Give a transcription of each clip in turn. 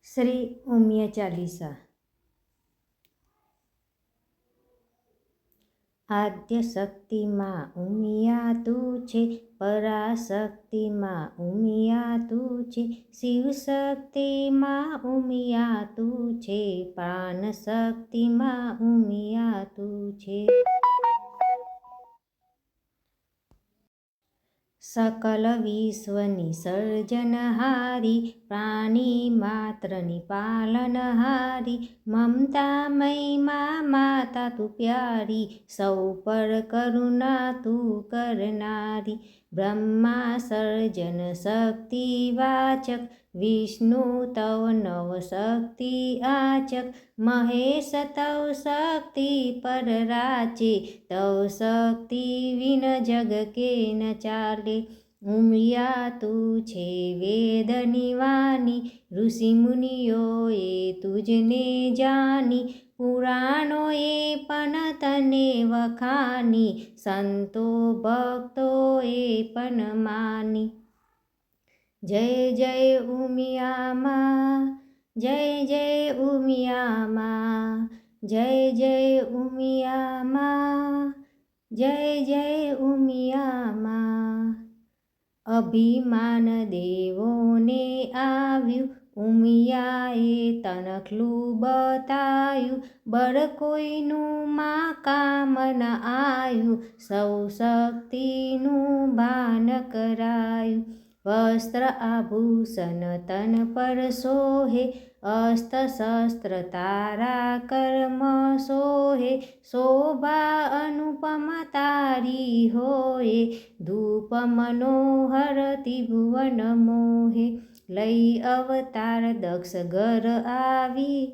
શ્રી ઉમિયા ચાલીસા। આદ્ય શક્તિમાં ઉમિયા તું છે, પરાશક્તિમાં ઉમિયા તું છે, શિવ શક્તિમાં ઉમિયા તું છે, પ્રાણ શક્તિમાં ઉમિયા તું છે। સકલ વિશ્વની સર્જનહારી, પ્રાણી માત્રની પાલનહારી, મમતામય માતા તું પ્યારી, સૌ પર કરુણા તું કરનારી। બ્રહ્મા સર્જન શક્તિ વાચક, વિષ્ણુ તવ નવ શક્તિ આચક, મહેશ તવ શક્તિ પર રાચે, તવ શક્તિ વિન જગ કે ન ચાલે। ઉમિયા તું છે વેદની વાણી, ઋષિ મુનિઓએ તુજને જાની, પુરાણોએ પણ તને વખાની, સંતો ભક્તોએ પણ માની। જય જય ઉમિયા માં, જય જય ઉમિયા માં, જય જય ઉમિયા માં, જય જય ઉમિયા માં। અભિમાન દેવોને આવ્યું, ઉમિયાએ તનખલું બતાયું, બળ કોઈનું માં કામ ન આયું, સૌ શક્તિનું ભાન કરાયું। વસ્ત્ર આભૂષણ તન પર શોહે, અસ્ત્ર શસ્ત્ર તારા કર્મ સોહે, શોભા અનુપમ તારી હોએ, ધૂપ મનોહર ત્રિભુવન મોહે। લઈ અવતાર દક્ષ ઘર આવી,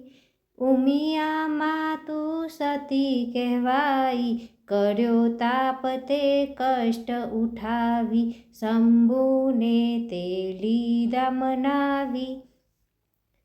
ઉમિયા માં તું સતી કહેવાઈ, કર્યો તાપ તે કષ્ટ ઉઠાવી, શંભુને તે લીધા મનાવી।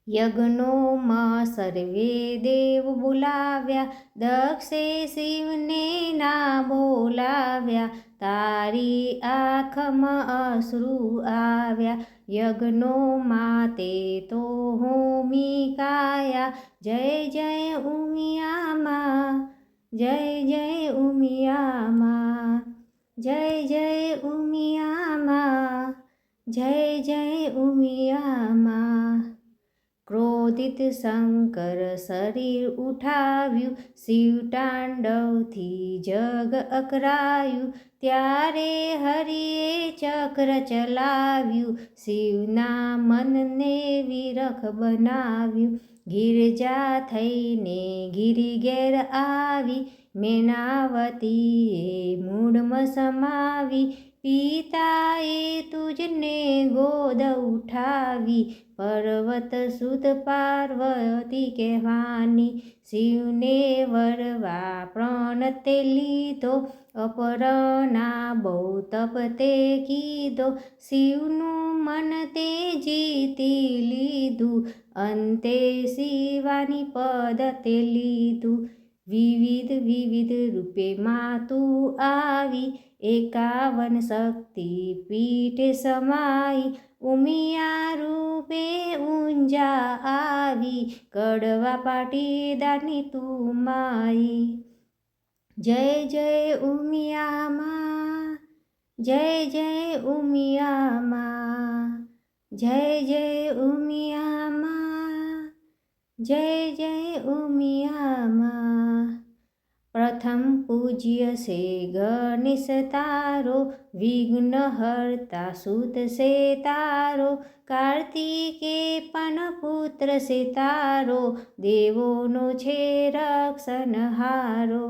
યજ્ઞોમાં સર્વે દેવ બોલાવ્યા, દક્ષે શિવને ના બોલાવ્યા, તારી આંખમાં અશ્રુ આવ્યા, યજ્ઞોમાં તે તો હોમી કાયા। જય જય ઉમિયા માં, જય જય ઉમિયા માં, જય જય ઉમિયા માં, જય જય ઉમિયા માં। ક્રોધિત શંકર શરીર ઉઠાવ્યું, શિવ તાંડવથી જગ અકરાયું, ત્યારે હરિએ ચક્ર ચલાવ્યું, શિવના મનને વિરખ બનાવ્યું। ગિરજા થઈને ગિરિ ઘેર આવી, મેનાવતીએ મૂળમાં સમાવી, પિતાએ તુજને ગોદ ઉઠાવી, પર્વત સુત પાર્વતી કહેવાની। શિવને વરવા પ્રણ તે લીધો, અપરના બહુ તપ તે કીધો, શિવનું મન તે જીતી લીધું, અંતે શિવાની પદ તે લીધું। વિવિધ વિવિધ રૂપે માં તું આવી, 51 શક્તિ પીઠે સમાઈ, ઉમિયા રૂપે ઊંઝા આવી, કડવા પાટીદારની તું માઈ। જય જય ઉમિયા માં, જય જય ઉમિયા માં, જય જય ઉમિયા માં, જય જય ઉમિયા માં। પ્રથમ પૂજ્ય છે ગણેશ તારો, વિઘ્ન હરતા સુત છે તારો, કાર્તિકે પણ પુત્ર છે તારો, દેવોનો છે રક્ષણહારો।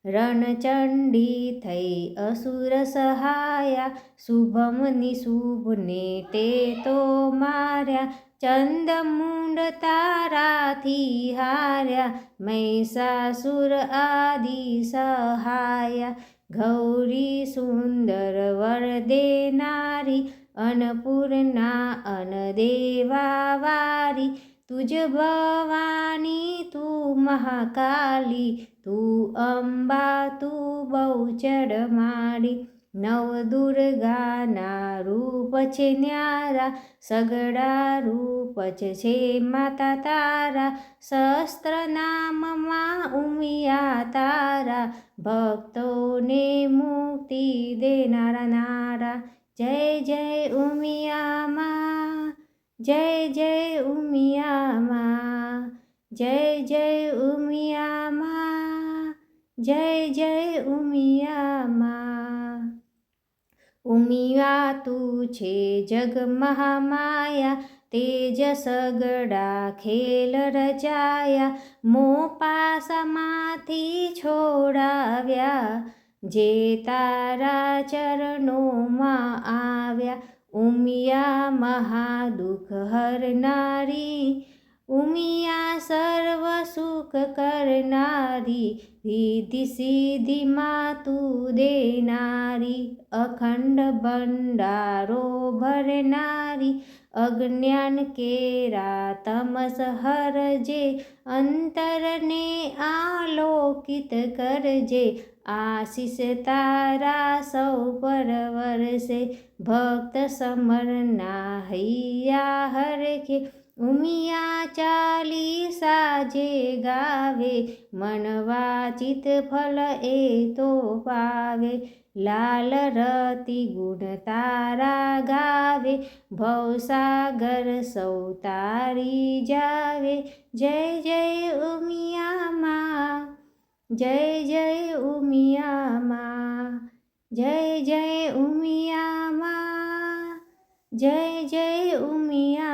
રણચંડી થઈ અસુર સહાયા, શુભમ નિશુભને તે તો માર્યા, ચંદમુંડ તારાથી હાર્યા, મહિષાસુર આદિ સહાયા। ગૌરી સુંદર વર દેનારી, અન્નપૂર્ણા અન્ન દેવા વારી, તુજ ભવાની તું મહાકાલી, તું અંબા તું બહુચર માળી। નવ દુર્ગાના રૂપ છે ન્યારા, સગડા રૂપ છે માતા તારા, શસ્ત્ર નામમાં ઉમિયા તારા, ભક્તોને મુક્તિ દેનારા નારા. જય જય ઉમિયા માં, જય જય ઉમિયા માં, જય જય ઉમિયા માં, જય જય ઉમિયા માં. ઉમિયા તું છે જગ મહામાયા, તેજ સગડા ખેલ રચાયા, મોપાસમાંથી છોડાવ્યા, જે તારા ચરણોમાં આવ્યા. ઉમિયા મહાદુઃખ હરનારી, ઉમિયા સર્વ સુખ કરનારી, રિદ્ધિ સિદ્ધિમાં તું દેનારી, અખંડ ભંડારો ભરનારી, અજ્ઞાન કેરા તમસ હરજે, અંતરને આલોકિત કરજે, આશીષ તારા સૌ પર વરસે, ભક્ત સમરના હૈયા હરખે, ઉમિયા ચાલીસા જે ગાવે, મન વાચિત ફલ એ તો પાવે, લાલ રતિ ગુણ તારા ગાવે, ભવસાગર સૌ તારી જાવે. જય જય ઉમિયા માં, જય જય ઉમિયા માં, જય જય ઉમિયા માં, જય જય ઉમિયા